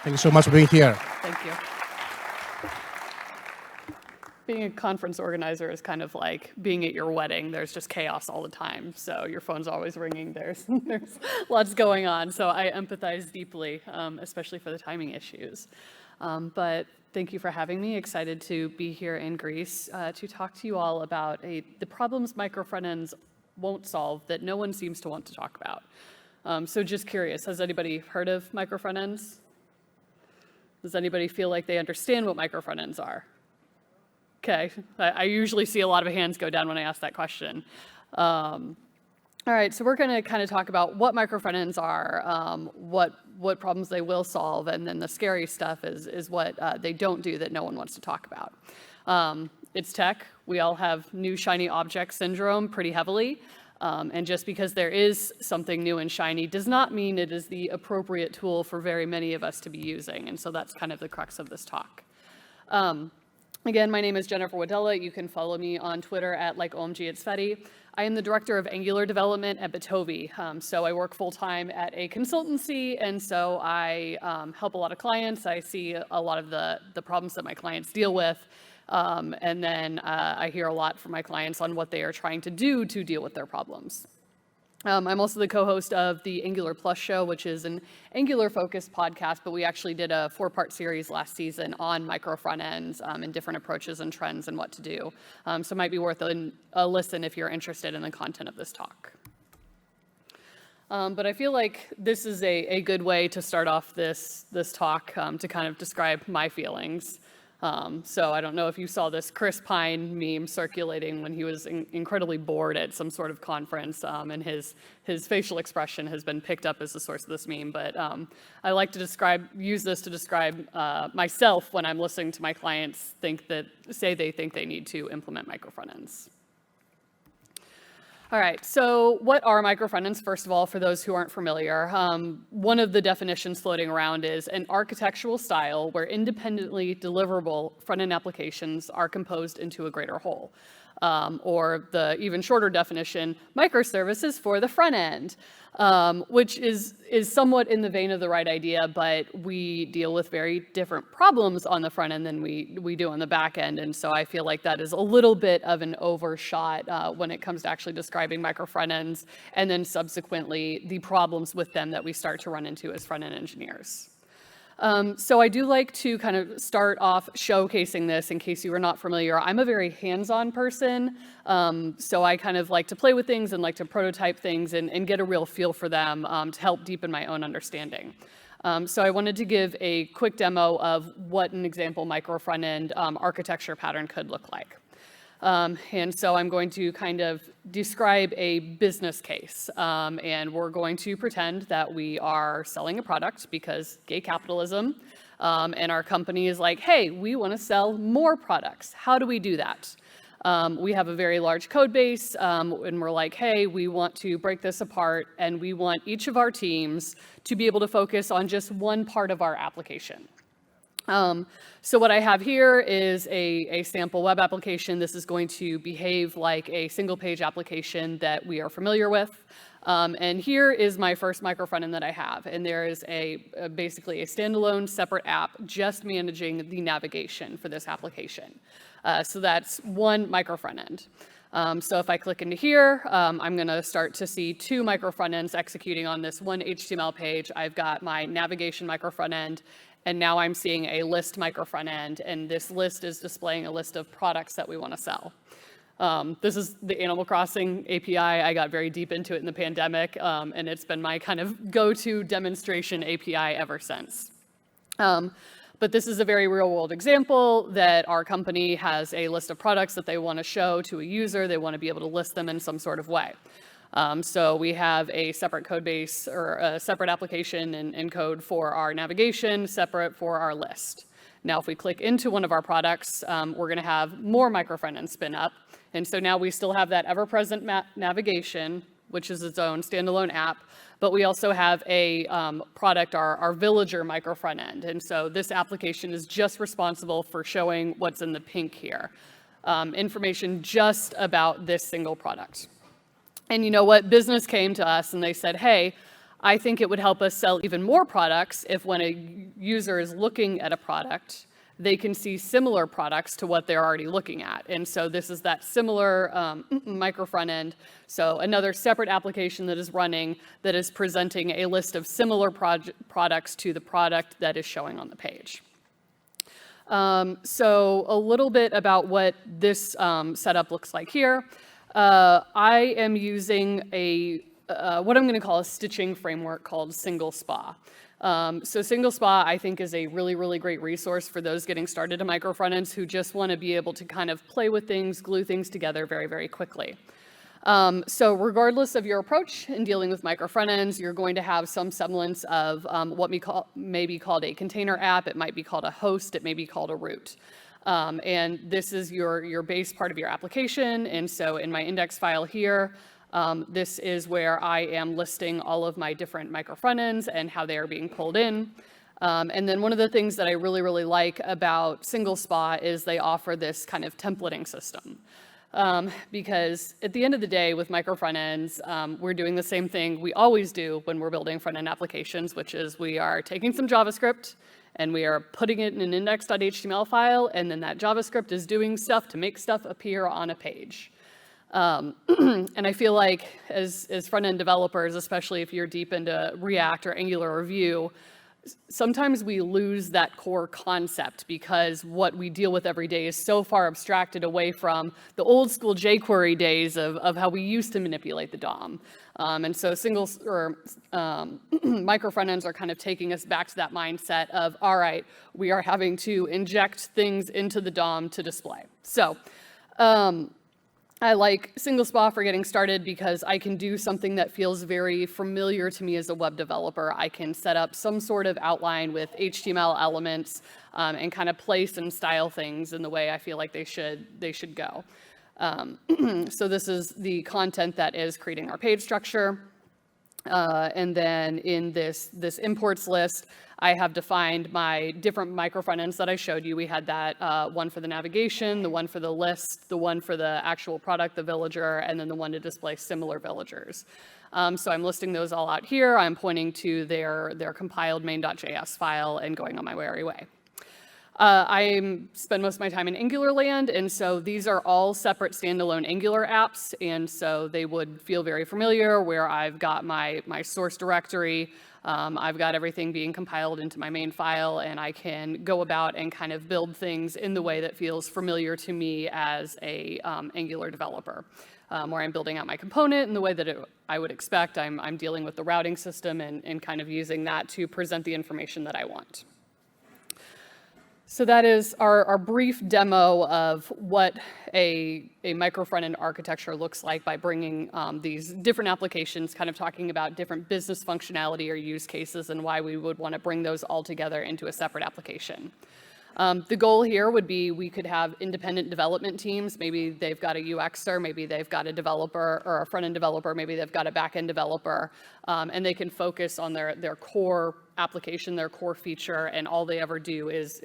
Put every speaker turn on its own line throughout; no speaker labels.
Thank you so much for being here.
Thank you. Being a conference organizer is kind of like being at your wedding. There's just chaos all the time. So your phone's always ringing. There's lots going on. So I empathize deeply, especially for the timing issues. But thank you for having me. Excited to be here in Greece to talk to you all about the problems micro frontends won't solve that no one seems to want to talk about. So just curious, has anybody heard of micro frontends? Does anybody feel like they understand what micro frontends are? Okay, I usually see a lot of hands go down when I ask that question. All right, so we're going to kind of talk about what micro frontends are, what problems they will solve, and then the scary stuff is what they don't do that no one wants to talk about. It's tech. We all have new shiny object syndrome pretty heavily. And just because there is something new and shiny does not mean it is the appropriate tool for very many of us to be using. And so that's kind of the crux of this talk. Again, my name is Jennifer Wadella. You can follow me on Twitter at @OMGIt'sFetty. I am the director of Angular development at Bitovi. So I work full-time at a consultancy, and so I help a lot of clients. I see a lot of the problems that my clients deal with. And then I hear a lot from my clients on what they are trying to do to deal with their problems. I'm also the co-host of the Angular Plus show, which is an Angular-focused podcast, but we actually did a 4-part series last season on micro frontends and different approaches and trends and what to do. So it might be worth a listen if you're interested in the content of this talk. But I feel like this is a good way to start off this talk to kind of describe my feelings. So I don't know if you saw this Chris Pine meme circulating when he was incredibly bored at some sort of conference, and his facial expression has been picked up as the source of this meme. But I like to use this to describe myself when I'm listening to my clients say they think they need to implement micro frontends. All right, so what are micro frontends? First of all, for those who aren't familiar, one of the definitions floating around is an architectural style where independently deliverable front-end applications are composed into a greater whole. Or the even shorter definition, microservices for the front end, which is somewhat in the vein of the right idea, but we deal with very different problems on the front end than we do on the back end. And so I feel like that is a little bit of an overshot when it comes to actually describing micro front ends, and then subsequently the problems with them that we start to run into as front end engineers. So I do like to kind of start off showcasing this in case you are not familiar. I'm a very hands-on person, so I kind of like to play with things and like to prototype things and get a real feel for them to help deepen my own understanding. So I wanted to give a quick demo of what an example micro front-end architecture pattern could look like. And so I'm going to kind of describe a business case, and we're going to pretend that we are selling a product because gay capitalism, and our company is like, hey, we want to sell more products. How do we do that? We have a very large code base, and we're like, hey, we want to break this apart, and we want each of our teams to be able to focus on just one part of our application. So what I have here is a sample web application. This is going to behave like a single page application that we are familiar with. And here is my first micro frontend that I have. And there is basically a standalone separate app just managing the navigation for this application. So that's one micro frontend. So if I click into here, I'm going to start to see 2 micro frontends executing on this one HTML page. I've got my navigation micro frontend, and now I'm seeing a list micro frontend, and this list is displaying a list of products that we want to sell. This is the Animal Crossing API. I got very deep into it in the pandemic, and it's been my kind of go-to demonstration API ever since. But this is a very real-world example that our company has a list of products that they want to show to a user. They want to be able to list them in some sort of way. So we have a separate code base or a separate application and code for our navigation, separate for our list. Now, if we click into one of our products, we're going to have more micro frontends spin up. And so now we still have that ever-present navigation, which is its own standalone app, but we also have a product, our villager micro frontend. And so this application is just responsible for showing what's in the pink here, information just about this single product. And you know what? Business came to us and they said, hey, I think it would help us sell even more products if when a user is looking at a product, they can see similar products to what they're already looking at. And so this is that similar micro front end. So another separate application that is running that is presenting a list of similar products to the product that is showing on the page. So a little bit about what this setup looks like here. I am using what I'm going to call a stitching framework called Single SPA. So Single SPA, I think, is a really, really great resource for those getting started in micro frontends who just want to be able to kind of play with things, glue things together very, very quickly. So regardless of your approach in dealing with micro frontends, you're going to have some semblance of what may be called a container app. It might be called a host. It may be called a root. And this is your base part of your application. And so in my index file here, this is where I am listing all of my different micro frontends and how they are being pulled in. And then one of the things that I really, really like about Single SPA is they offer this kind of templating system. Because at the end of the day with micro frontends, we're doing the same thing we always do when we're building front-end applications, which is we are taking some JavaScript and we are putting it in an index.html file, and then that JavaScript is doing stuff to make stuff appear on a page. And I feel like as front-end developers, especially if you're deep into React or Angular or Vue, sometimes we lose that core concept because what we deal with every day is so far abstracted away from the old school jQuery days of how we used to manipulate the DOM. And so micro frontends are kind of taking us back to that mindset of, all right, we are having to inject things into the DOM to display. So I like Single SPA for getting started because I can do something that feels very familiar to me as a web developer. I can set up some sort of outline with HTML elements and kind of place and style things in the way I feel like they should go. So this is the content that is creating our page structure. And then in this imports list, I have defined my different micro frontends that I showed you. We had that one for the navigation, the one for the list, the one for the actual product, the villager, and then the one to display similar villagers. So I'm listing those all out here. I'm pointing to their compiled main.js file and going on my merry way. I spend most of my time in Angular land, and so these are all separate standalone Angular apps, and so they would feel very familiar where I've got my source directory, I've got everything being compiled into my main file, and I can go about and kind of build things in the way that feels familiar to me as a Angular developer, where I'm building out my component in the way that I would expect. I'm dealing with the routing system and kind of using that to present the information that I want. So that is our brief demo of what a micro front-end architecture looks like by bringing these different applications, kind of talking about different business functionality or use cases and why we would want to bring those all together into a separate application. The goal here would be we could have independent development teams. Maybe they've got a UXer, maybe they've got a developer or a front-end developer, maybe they've got a back-end developer, and they can focus on their core application, their core feature, and all they ever do is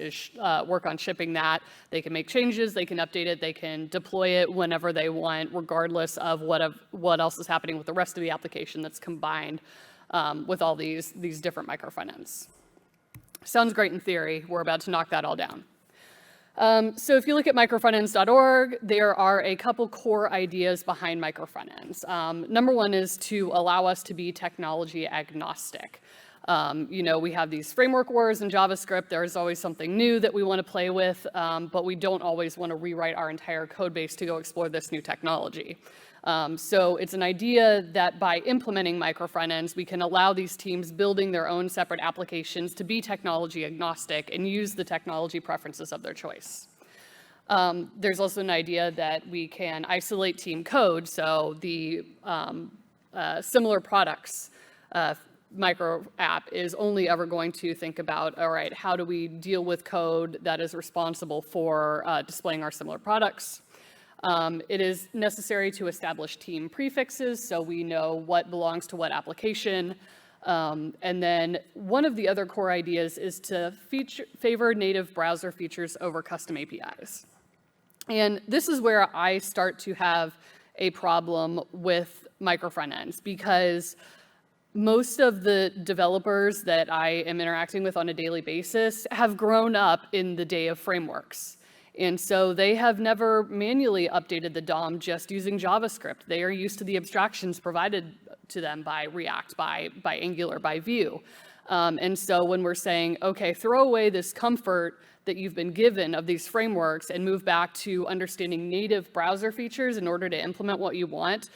work on shipping that. They can make changes, they can update it, they can deploy it whenever they want, regardless of what else is happening with the rest of the application that's combined with all these different micro front-ends. Sounds great in theory. We're about to knock that all down. So if you look at microfrontends.org, there are a couple core ideas behind micro frontends. Number one is to allow us to be technology agnostic. We have these framework wars in JavaScript. There's always something new that we want to play with, but we don't always want to rewrite our entire code base to go explore this new technology. So it's an idea that by implementing micro frontends, we can allow these teams building their own separate applications to be technology agnostic and use the technology preferences of their choice. There's also an idea that we can isolate team code, so the similar products micro app is only ever going to think about, all right, how do we deal with code that is responsible for displaying our similar products? It is necessary to establish team prefixes so we know what belongs to what application. And then one of the other core ideas is to favor native browser features over custom APIs. And this is where I start to have a problem with micro frontends because most of the developers that I am interacting with on a daily basis have grown up in the day of frameworks. And so they have never manually updated the DOM just using JavaScript. They are used to the abstractions provided to them by React, by Angular, by Vue. And so when we're saying, okay, throw away this comfort that you've been given of these frameworks and move back to understanding native browser features in order to implement what you want,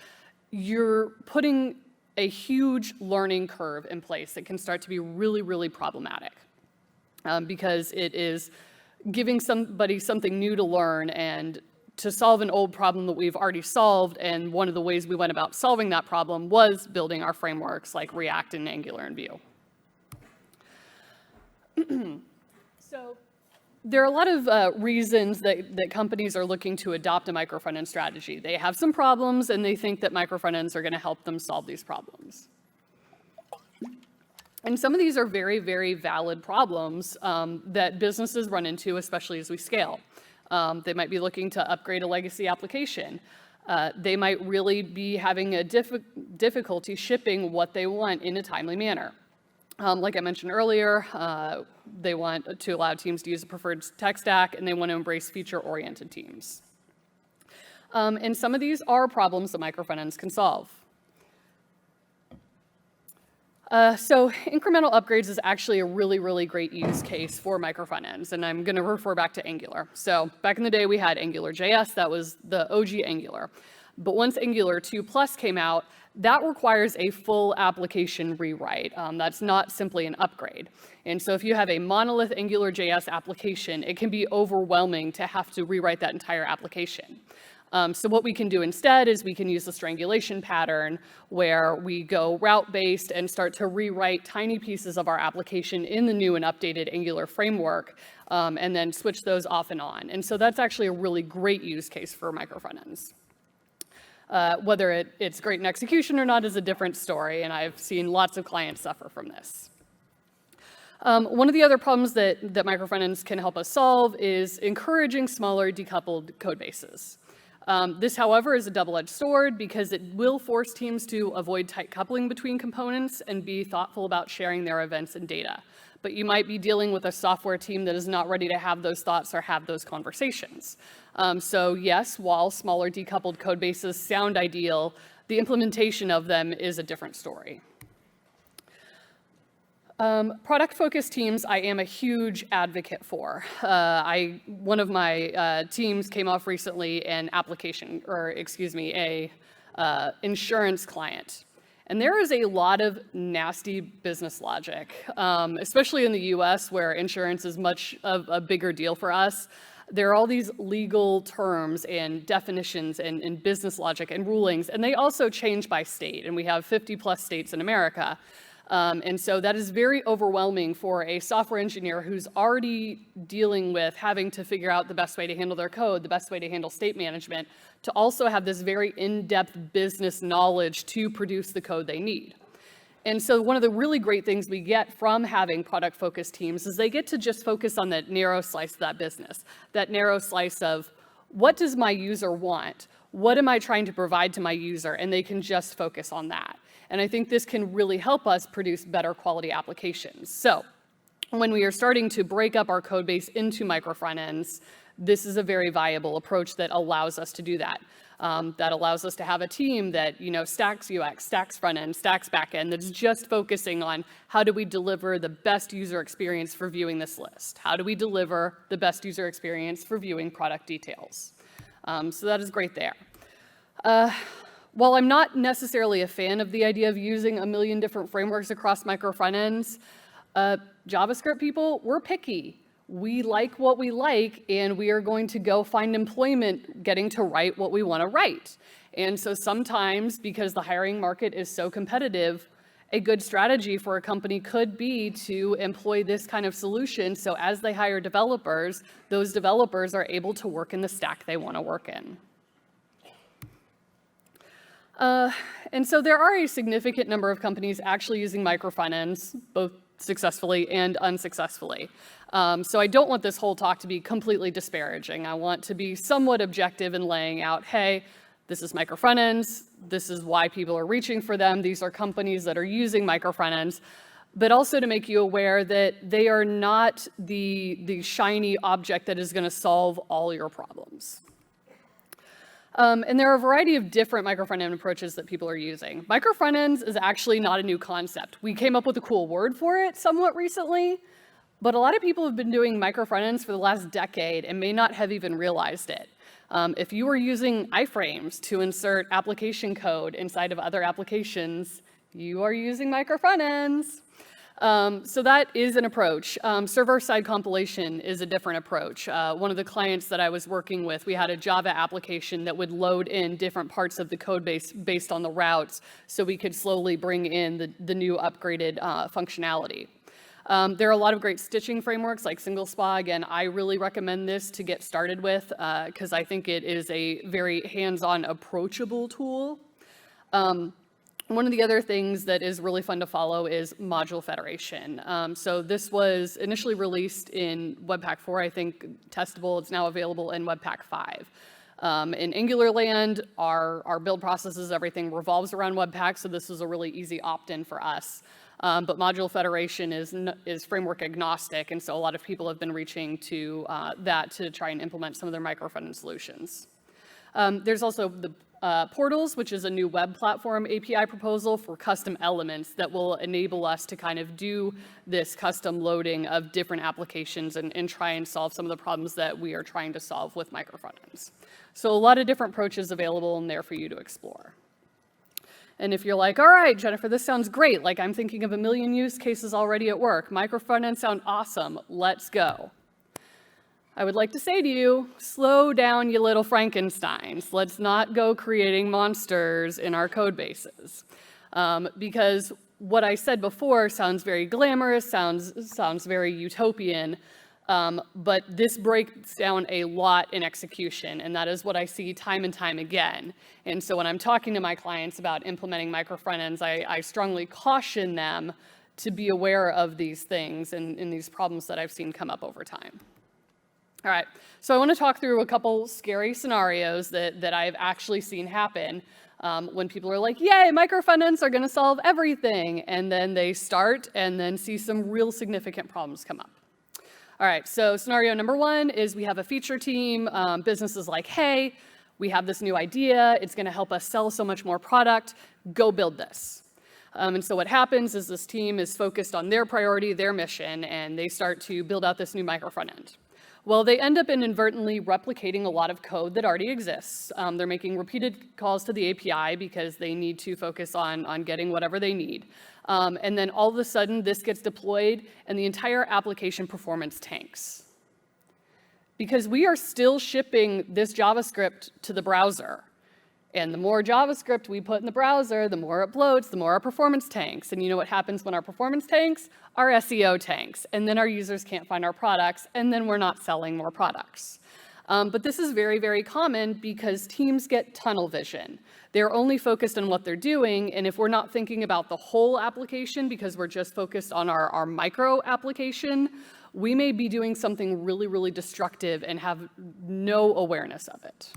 you're putting a huge learning curve in place that can start to be really, really problematic because it is giving somebody something new to learn and to solve an old problem that we've already solved. And one of the ways we went about solving that problem was building our frameworks like React and Angular and Vue. So there are a lot of reasons that companies are looking to adopt a micro frontend strategy. They have some problems and they think that micro frontends are going to help them solve these problems. And some of these are very, very valid problems that businesses run into, especially as we scale. They might be looking to upgrade a legacy application. They might really be having a difficulty shipping what they want in a timely manner. Like I mentioned earlier, they want to allow teams to use a preferred tech stack, and they want to embrace feature-oriented teams. And some of these are problems that micro frontends can solve. So incremental upgrades is actually a really, really great use case for micro frontends, and I'm going to refer back to Angular. So back in the day, we had Angular.js. That was the OG Angular. But once Angular 2+ came out, that requires a full application rewrite. That's not simply an upgrade. And so if you have a monolith Angular.js application, it can be overwhelming to have to rewrite that entire application. So what we can do instead is we can use the strangulation pattern where we go route-based and start to rewrite tiny pieces of our application in the new and updated Angular framework, and then switch those off and on. And so that's actually a really great use case for micro frontends. Whether it's great in execution or not is a different story, and I've seen lots of clients suffer from this. One of the other problems that micro frontends can help us solve is encouraging smaller decoupled code bases. This, however, is a double-edged sword because it will force teams to avoid tight coupling between components and be thoughtful about sharing their events and data. But you might be dealing with a software team that is not ready to have those thoughts or have those conversations. So yes, while smaller decoupled code bases sound ideal, the implementation of them is a different story. Product-focused teams, I am a huge advocate for. One of my teams came off recently an application, or excuse me, a insurance client. And there is a lot of nasty business logic, especially in the US where insurance is much of a bigger deal for us. There are all these legal terms and definitions and business logic and rulings, and they also change by state, and we have 50+ states in America. And so that is very overwhelming for a software engineer who's already dealing with having to figure out the best way to handle their code, the best way to handle state management, to also have this very in-depth business knowledge to produce the code they need. And so one of the really great things we get from having product-focused teams is they get to just focus on that narrow slice of that business, that narrow slice of what does my user want? What am I trying to provide to my user? And they can just focus on that. And I think this can really help us produce better quality applications. So when we are starting to break up our code base into micro frontends, this is a very viable approach that allows us to do that. That allows us to have a team that stacks UX, stacks front end, stacks back end, that's just focusing on how do we deliver the best user experience for viewing this list? How do we deliver the best user experience for viewing product details? So that is great there. While I'm not necessarily a fan of the idea of using a million different frameworks across micro frontends, JavaScript people, we're picky. We like what we like, and we are going to go find employment getting to write what we want to write. And so sometimes, because the hiring market is so competitive, a good strategy for a company could be to employ this kind of solution, so as they hire developers, those developers are able to work in the stack they want to work in. And so there are a significant number of companies actually using micro frontends, both successfully and unsuccessfully. So I don't want this whole talk to be completely disparaging. I want to be somewhat objective in laying out, hey, This is Micro Frontends. This is why people are reaching for them. These are companies that are using Micro Frontends. But also to make you aware that they are not the shiny object that is going to solve all your problems. And there are a variety of different micro front-end approaches that people are using. Micro front-ends is actually not a new concept. We came up with a cool word for it somewhat recently, but a lot of people have been doing micro front-ends for the last decade and may not have even realized it. If you are using iframes to insert application code inside of other applications, you are using micro front-ends. So that is an approach. Server-side compilation is a different approach. One of the clients that I was working with, we had a Java application that would load in different parts of the code base based on the routes, so we could slowly bring in the new upgraded functionality. There are a lot of great stitching frameworks like SingleSpa. Again, I really recommend this to get started with because I think it is a very hands-on, approachable tool. One of the other things that is really fun to follow is module federation. So this was initially released in Webpack 4, I think testable. It's now available in Webpack 5. In Angular land, our build processes, everything revolves around Webpack, so this was a really easy opt-in for us. But module federation is framework agnostic, and so a lot of people have been reaching to that to try and implement some of their micro front-end solutions. There's also the Portals, which is a new web platform API proposal for custom elements that will enable us to kind of do this custom loading of different applications and try and solve some of the problems that we are trying to solve with micro frontends. So a lot of different approaches available in there for you to explore. And if you're like, all right, Jennifer, this sounds great. Like I'm thinking of a million use cases already at work. Micro frontends sound awesome. Let's go. I would like to say to you, slow down, you little Frankensteins. Let's not go creating monsters in our code bases. Because what I said before sounds very glamorous, sounds very utopian, but this breaks down a lot in execution, and that is what I see time and time again. And so when I'm talking to my clients about implementing micro front-ends, I strongly caution them to be aware of these things and these problems that I've seen come up over time. All right, so I want to talk through a couple scary scenarios that I've actually seen happen when people are like, yay, micro front-ends are going to solve everything, and then they start and then see some real significant problems come up. All right, so scenario number one is we have a feature team. Business is like, hey, we have this new idea. It's going to help us sell so much more product. Go build this. And so what happens is this team is focused on their priority, their mission, and they start to build out this new micro front-end. Well, they end up inadvertently replicating a lot of code that already exists. They're making repeated calls to the API because they need to focus on getting whatever they need. And then all of a sudden, this gets deployed, and the entire application performance tanks. Because we are still shipping this JavaScript to the browser. And the more JavaScript we put in the browser, the more it bloats, the more our performance tanks. And you know what happens when our performance tanks? Our SEO tanks. And then our users can't find our products, and then we're not selling more products. But this is very, very common because teams get tunnel vision. They're only focused on what they're doing, and if we're not thinking about the whole application because we're just focused on our micro application, we may be doing something really, really destructive and have no awareness of it.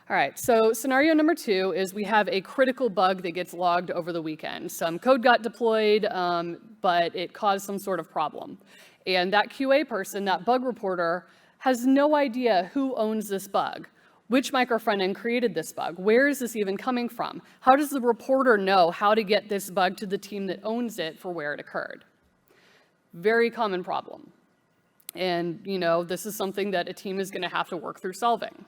All right, so scenario number two is we have a critical bug that gets logged over the weekend. Some code got deployed, but it caused some sort of problem. And that QA person, that bug reporter, has no idea who owns this bug. Which micro front-end created this bug? Where is this even coming from? How does the reporter know how to get this bug to the team that owns it for where it occurred? Very common problem. And, you know, this is something that a team is going to have to work through solving.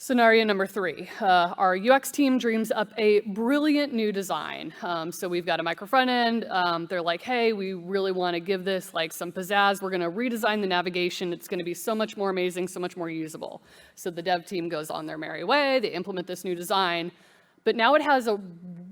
Scenario number three, our UX team dreams up a brilliant new design. So we've got a micro front end. They're like, hey, we really want to give this like some pizzazz. We're going to redesign the navigation. It's going to be so much more amazing, so much more usable. So the dev team goes on their merry way. They implement this new design. But now it has a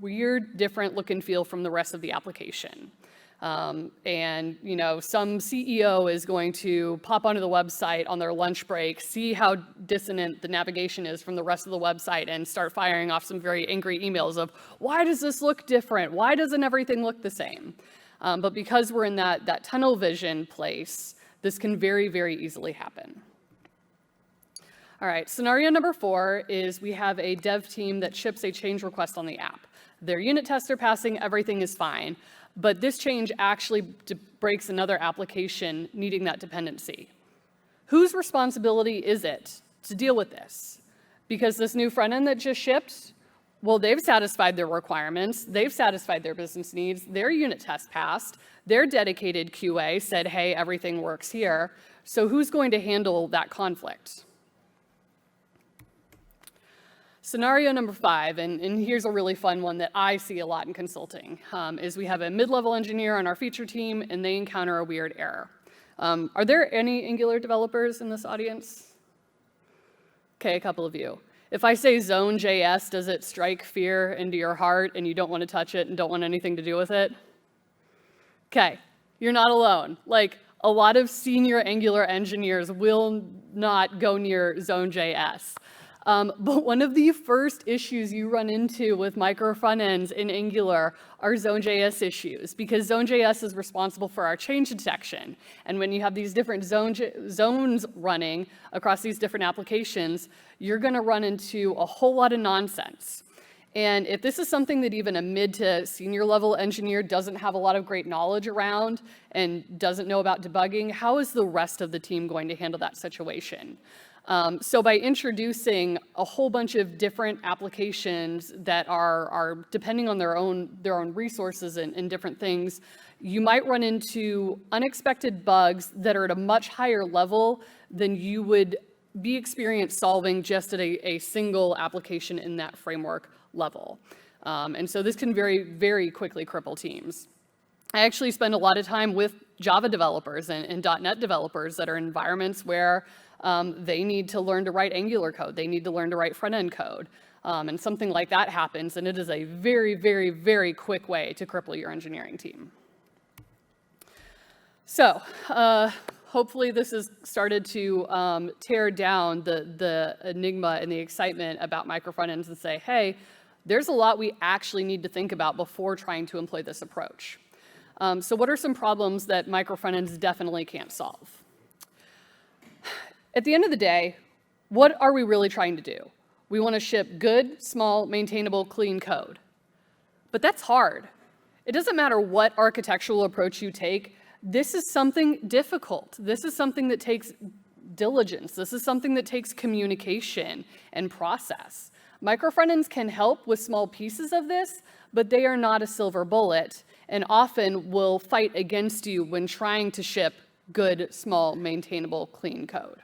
weird, different look and feel from the rest of the application. And, you know, some CEO is going to pop onto the website on their lunch break, see how dissonant the navigation is from the rest of the website, and start firing off some very angry emails of, why does this look different? Why doesn't everything look the same? But because we're in that tunnel vision place, this can very, very easily happen. All right, scenario number 4 is we have a dev team that ships a change request on the app. Their unit tests are passing, everything is fine, but this change actually breaks another application needing that dependency. Whose responsibility is it to deal with this? Because this new front end that just shipped, well, they've satisfied their requirements, they've satisfied their business needs, their unit test passed, their dedicated QA said, hey, everything works here. So who's going to handle that conflict? Scenario number 5, and here's a really fun one that I see a lot in consulting, is we have a mid-level engineer on our feature team and they encounter a weird error. Are there any Angular developers in this audience? Okay, a couple of you. If I say Zone.js, does it strike fear into your heart and you don't want to touch it and don't want anything to do with it? Okay, you're not alone. Like, a lot of senior Angular engineers will not go near Zone.js. But one of the first issues you run into with Micro Frontends in Angular are Zone.js issues, because Zone.js is responsible for our change detection. And when you have these different zones running across these different applications, you're going to run into a whole lot of nonsense. And if this is something that even a mid to senior level engineer doesn't have a lot of great knowledge around and doesn't know about debugging, how is the rest of the team going to handle that situation? So by introducing a whole bunch of different applications that are depending on their own resources and different things, you might run into unexpected bugs that are at a much higher level than you would be experienced solving just at a single application in that framework level. And so this can very, very quickly cripple teams. I actually spend a lot of time with Java developers and .NET developers that are in environments where they need to learn to write Angular code. They need to learn to write front-end code. And something like that happens, and it is a very, very, very quick way to cripple your engineering team. So hopefully this has started to tear down the enigma and the excitement about Micro Frontends and say, hey, there's a lot we actually need to think about before trying to employ this approach. So what are some problems that Micro Frontends definitely can't solve? At the end of the day, what are we really trying to do? We want to ship good, small, maintainable, clean code. But that's hard. It doesn't matter what architectural approach you take. This is something difficult. This is something that takes diligence. This is something that takes communication and process. Micro Frontends can help with small pieces of this, but they are not a silver bullet and often will fight against you when trying to ship good, small, maintainable, clean code.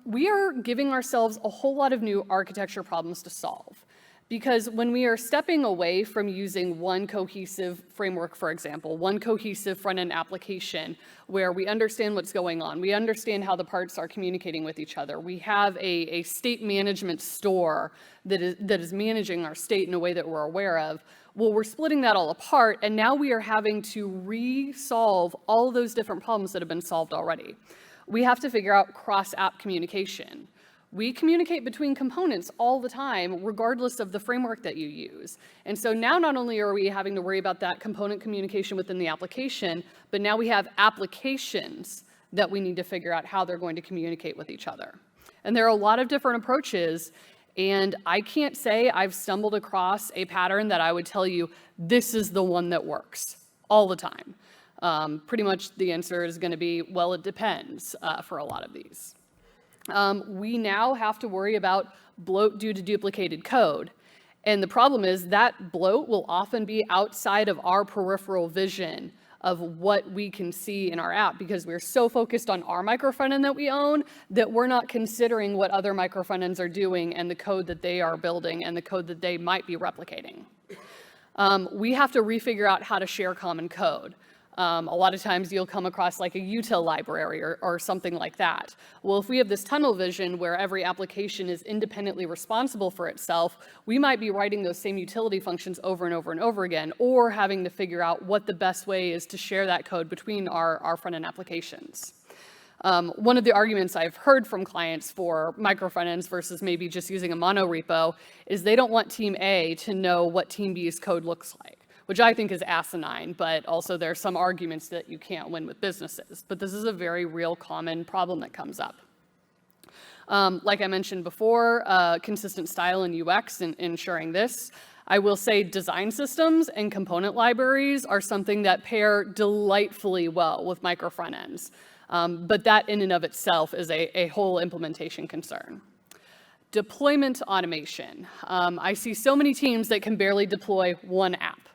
We are giving ourselves a whole lot of new architecture problems to solve, because when we are stepping away from using one cohesive framework, for example, one cohesive front-end application where we understand what's going on, we understand how the parts are communicating with each other, we have a state management store that is managing our state in a way that we're aware of, well, we're splitting that all apart, and now we are having to re-solve all of those different problems that have been solved already. We have to figure out cross-app communication. We communicate between components all the time, regardless of the framework that you use. And so now not only are we having to worry about that component communication within the application, but now we have applications that we need to figure out how they're going to communicate with each other. And there are a lot of different approaches, and I can't say I've stumbled across a pattern that I would tell you, this is the one that works all the time. Pretty much the answer is going to be, well, it depends for a lot of these. We now have to worry about bloat due to duplicated code. And the problem is that bloat will often be outside of our peripheral vision of what we can see in our app, because we're so focused on our micro frontend that we own that we're not considering what other micro frontends are doing and the code that they are building and the code that they might be replicating. We have to refigure out how to share common code. A lot of times you'll come across like a util library or something like that. Well, if we have this tunnel vision where every application is independently responsible for itself, we might be writing those same utility functions over and over and over again, or having to figure out what the best way is to share that code between our front-end applications. One of the arguments I've heard from clients for micro frontends versus maybe just using a mono repo is they don't want team A to know what team B's code looks like, which I think is asinine, but also there are some arguments that you can't win with businesses. But this is a very real common problem that comes up. Like I mentioned before, consistent style and UX and ensuring this. I will say design systems and component libraries are something that pair delightfully well with micro frontends. But that in and of itself is a whole implementation concern. Deployment automation. I see so many teams that can barely deploy one app.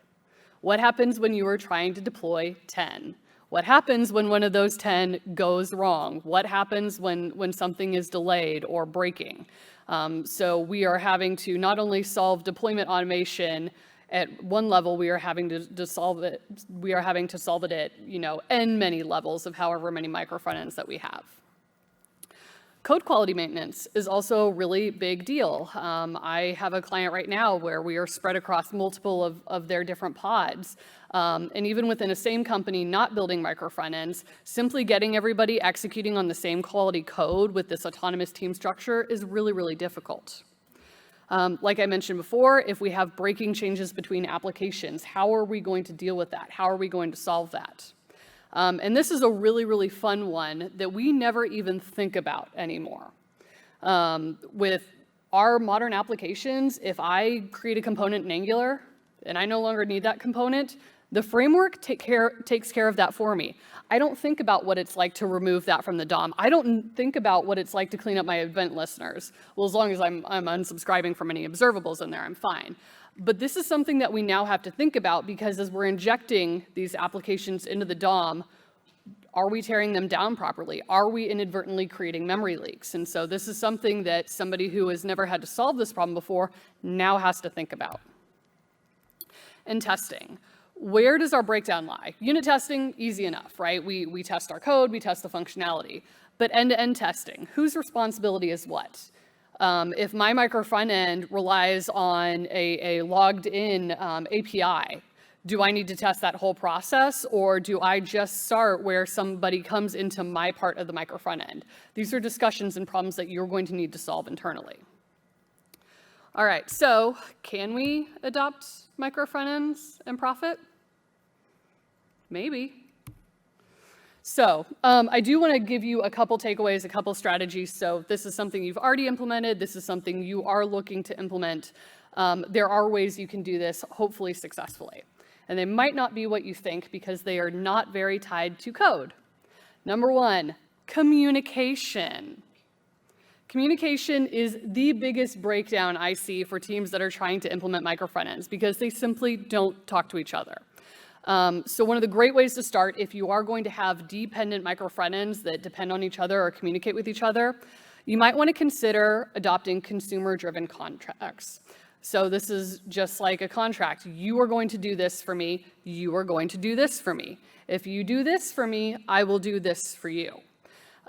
What happens when you are trying to deploy 10? What happens when one of those 10 goes wrong? What happens when something is delayed or breaking? So we are having to not only solve deployment automation at one level, we are having to solve it. We are having to solve it at n many levels of however many micro frontends that we have. Code quality maintenance is also a really big deal. I have a client right now where we are spread across multiple of their different pods. And even within a same company not building micro frontends, simply getting everybody executing on the same quality code with this autonomous team structure is really, really difficult. Like I mentioned before, if we have breaking changes between applications, how are we going to deal with that? How are we going to solve that? And this is a really, really fun one that we never even think about anymore. With our modern applications, if I create a component in Angular and I no longer need that component, the framework takes care of that for me. I don't think about what it's like to remove that from the DOM. I don't think about what it's like to clean up my event listeners. Well, as long as I'm unsubscribing from any observables in there, I'm fine. But this is something that we now have to think about because as we're injecting these applications into the DOM, are we tearing them down properly? Are we inadvertently creating memory leaks? And so this is something that somebody who has never had to solve this problem before now has to think about. And testing. Where does our breakdown lie? Unit testing, easy enough, right? We test our code, we test the functionality. But end-to-end testing, whose responsibility is what? If my micro front end relies on a logged in API, do I need to test that whole process, or do I just start where somebody comes into my part of the micro front end? These are discussions and problems that you're going to need to solve internally. All right, so can we adopt micro front ends and profit? Maybe. So I do want to give you a couple takeaways, a couple strategies. So this is something you've already implemented. This is something you are looking to implement. There are ways you can do this, hopefully successfully. And they might not be what you think because they are not very tied to code. Number one, communication. Communication is the biggest breakdown I see for teams that are trying to implement micro frontends because they simply don't talk to each other. So one of the great ways to start, if you are going to have dependent micro frontends that depend on each other or communicate with each other, you might want to consider adopting consumer-driven contracts. So this is just like a contract. You are going to do this for me. You are going to do this for me. If you do this for me, I will do this for you.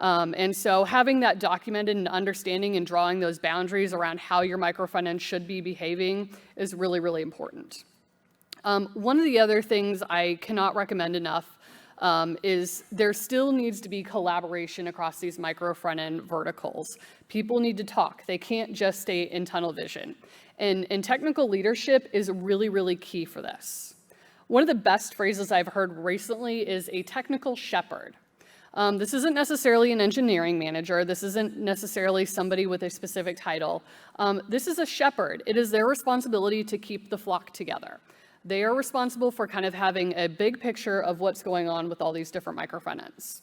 And so having that documented and understanding and drawing those boundaries around how your micro frontend should be behaving is really, really important. One of the other things I cannot recommend enough is there still needs to be collaboration across these micro front-end verticals. People need to talk. They can't just stay in tunnel vision. And technical leadership is really, really key for this. One of the best phrases I've heard recently is a technical shepherd. This isn't necessarily an engineering manager. This isn't necessarily somebody with a specific title. This is a shepherd. It is their responsibility to keep the flock together. They are responsible for kind of having a big picture of what's going on with all these different micro frontends.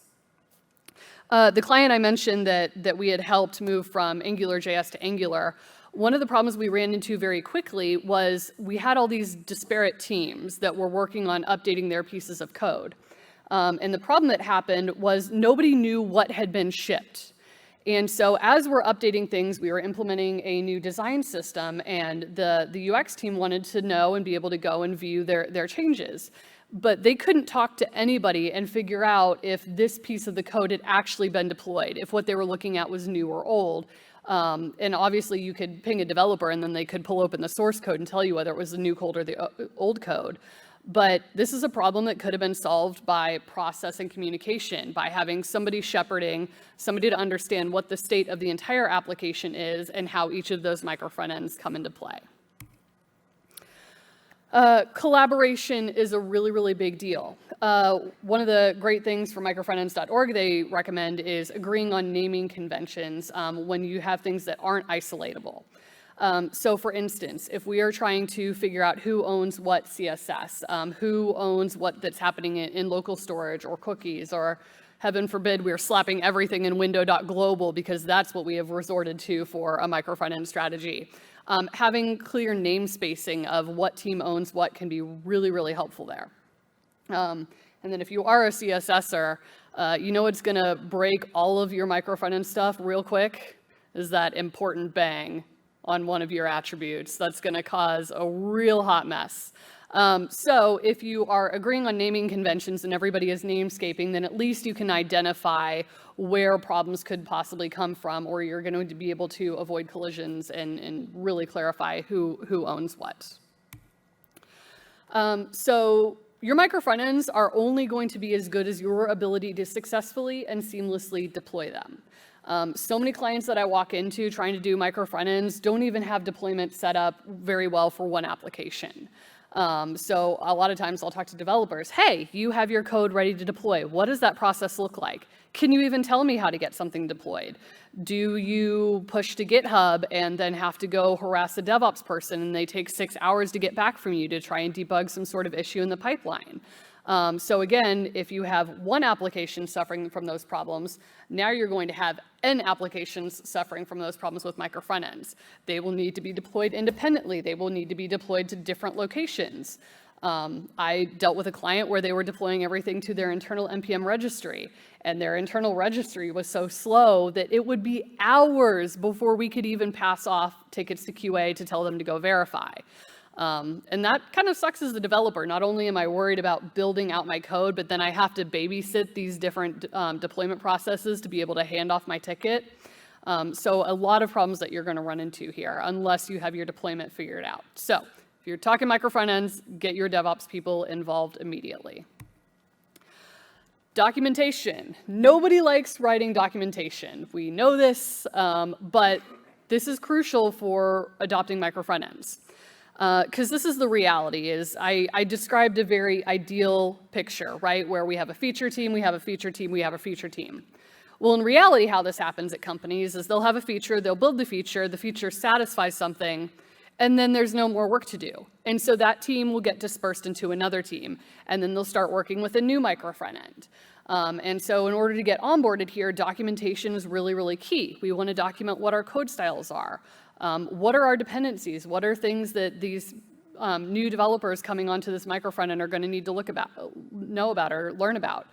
The client I mentioned that we had helped move from AngularJS to Angular, one of the problems we ran into very quickly was we had all these disparate teams that were working on updating their pieces of code. And the problem that happened was nobody knew what had been shipped. And so as we're updating things, we were implementing a new design system, and the UX team wanted to know and be able to go and view their changes. But they couldn't talk to anybody and figure out if this piece of the code had actually been deployed, if what they were looking at was new or old. And obviously you could ping a developer and then they could pull open the source code and tell you whether it was the new code or the old code. But this is a problem that could have been solved by process and communication, by having somebody shepherding, somebody to understand what the state of the entire application is and how each of those micro front ends come into play. Collaboration is a really, really big deal. One of the great things for microfrontends.org they recommend is agreeing on naming conventions when you have things that aren't isolatable. So for instance, if we are trying to figure out who owns what CSS, who owns what that's happening in local storage or cookies, or heaven forbid we're slapping everything in window.global because that's what we have resorted to for a micro front-end strategy. Having clear namespacing of what team owns what can be really, really helpful there. And then if you are a CSSer, you know what's gonna break all of your micro front-end stuff real quick is that important bang on one of your attributes. That's gonna cause a real hot mess. So if you are agreeing on naming conventions and everybody is namescaping, then at least you can identify where problems could possibly come from, or you're going to be able to avoid collisions and really clarify who owns what. So your micro front ends are only going to be as good as your ability to successfully and seamlessly deploy them. So many clients that I walk into trying to do micro front ends don't even have deployment set up very well for one application. So a lot of times I'll talk to developers, hey, you have your code ready to deploy. What does that process look like? Can you even tell me how to get something deployed? Do you push to GitHub and then have to go harass a DevOps person and they take 6 hours to get back from you to try and debug some sort of issue in the pipeline? So again, if you have one application suffering from those problems, now you're going to have N applications suffering from those problems with micro front ends. They will need to be deployed independently. They will need to be deployed to different locations. I dealt with a client where they were deploying everything to their internal NPM registry, and their internal registry was so slow that it would be hours before we could even pass off tickets to QA to tell them to go verify. And that kind of sucks as a developer. Not only am I worried about building out my code, but then I have to babysit these different deployment processes to be able to hand off my ticket. So a lot of problems that you're going to run into here unless you have your deployment figured out. So if you're talking micro front ends, get your DevOps people involved immediately. Documentation. Nobody likes writing documentation. We know this, but this is crucial for adopting micro front ends. Because this is the reality, is I described a very ideal picture, right? Where we have a feature team, we have a feature team, we have a feature team. Well, in reality, how this happens at companies is they'll have a feature, they'll build the feature satisfies something, and then there's no more work to do. And so that team will get dispersed into another team, and then they'll start working with a new micro front end. And so in order to get onboarded here, documentation is really, really key. We want to document what our code styles are. What are our dependencies? What are things that these new developers coming onto this micro front end are going to need to know about or learn about?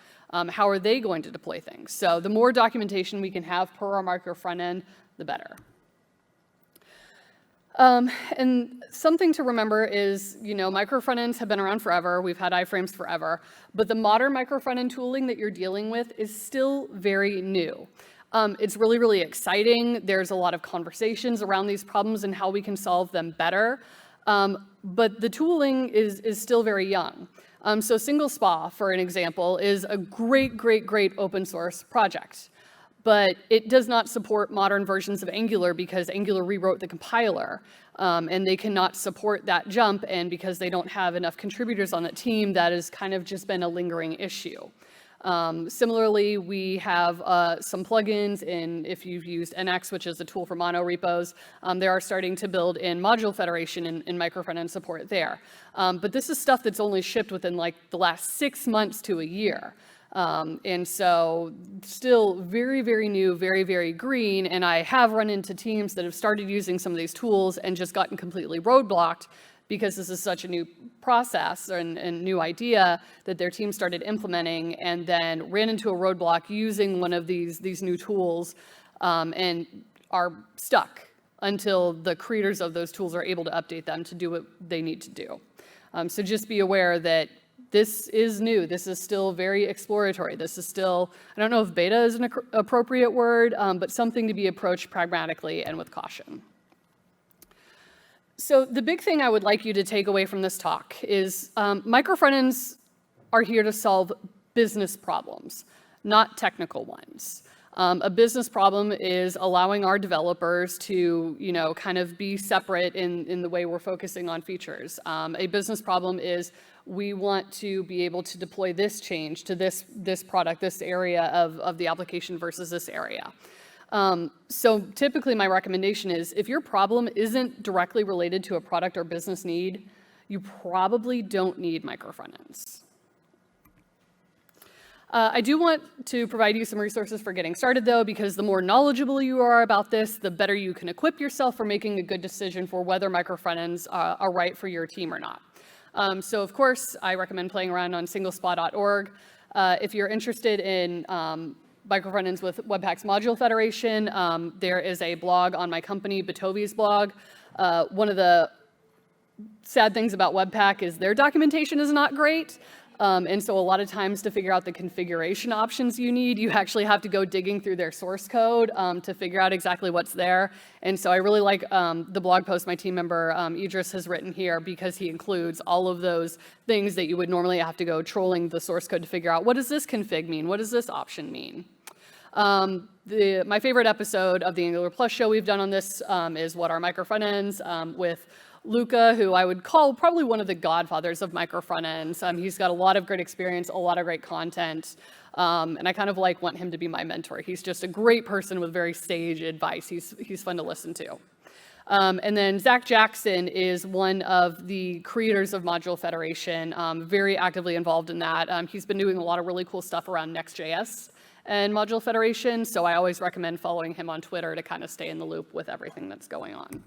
How are they going to deploy things? So the more documentation we can have per our micro front end, the better. And something to remember is, micro front ends have been around forever. We've had iframes forever, but the modern micro front end tooling that you're dealing with is still very new. It's really, really exciting. There's a lot of conversations around these problems and how we can solve them better. But the tooling is still very young. So Single SPA, for an example, is a great, great, great open source project. But it does not support modern versions of Angular because Angular rewrote the compiler. And they cannot support that jump. And because they don't have enough contributors on that team, that has kind of just been a lingering issue. Similarly, we have some plugins if you've used NX, which is a tool for mono repos, they are starting to build in module federation and micro front-end support there. But this is stuff that's only shipped within like the last 6 months to a year. And so still very, very new, very, very green. And I have run into teams that have started using some of these tools and just gotten completely roadblocked because this is such a new process and new idea that their team started implementing and then ran into a roadblock using one of these new tools and are stuck until the creators of those tools are able to update them to do what they need to do. So just be aware that this is new. This is still very exploratory. This is still, I don't know if beta is an appropriate word, but something to be approached pragmatically and with caution. So the big thing I would like you to take away from this talk is micro front-ends are here to solve business problems, not technical ones. A business problem is allowing our developers to, kind of be separate in the way we're focusing on features. A business problem is we want to be able to deploy this change to this product, this area of the application versus this area. So typically my recommendation is if your problem isn't directly related to a product or business need, you probably don't need Micro Frontends. I do want to provide you some resources for getting started though, because the more knowledgeable you are about this, the better you can equip yourself for making a good decision for whether Micro Frontends are right for your team or not. So of course, I recommend playing around on singlespa.org. If you're interested in Micro Frontends with Webpack's Module Federation, there is a blog on my company, Batovi's blog. One of the sad things about Webpack is their documentation is not great. And so a lot of times to figure out the configuration options you need, you actually have to go digging through their source code to figure out exactly what's there. And so I really like the blog post my team member Idris has written here, because he includes all of those things that you would normally have to go trolling the source code to figure out, what does this config mean? What does this option mean? My favorite episode of the Angular Plus show we've done on this is What Are Micro Frontends with Luca, who I would call probably one of the godfathers of Micro Frontends. He's got a lot of great experience, a lot of great content, and I kind of want him to be my mentor. He's just a great person with very sage advice. He's fun to listen to. And then Zach Jackson is one of the creators of Module Federation, very actively involved in that. He's been doing a lot of really cool stuff around Next.js and Module Federation, so I always recommend following him on Twitter to kind of stay in the loop with everything that's going on.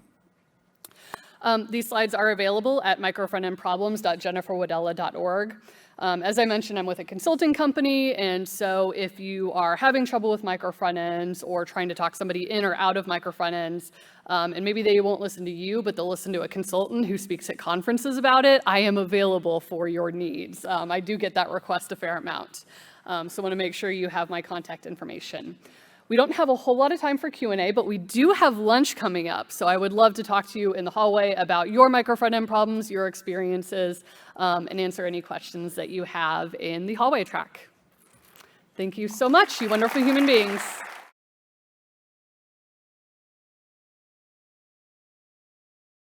These slides are available at microfrontendproblems.jenniferwadella.org. As I mentioned, I'm with a consulting company, and so if you are having trouble with Micro Frontends or trying to talk somebody in or out of Micro Frontends, and maybe they won't listen to you, but they'll listen to a consultant who speaks at conferences about it, I am available for your needs. I do get that request a fair amount, so I want to make sure you have my contact information. We don't have a whole lot of time for Q&A, but we do have lunch coming up. So I would love to talk to you in the hallway about your Micro Frontend problems, your experiences, and answer any questions that you have in the hallway track. Thank you so much, you wonderful human beings.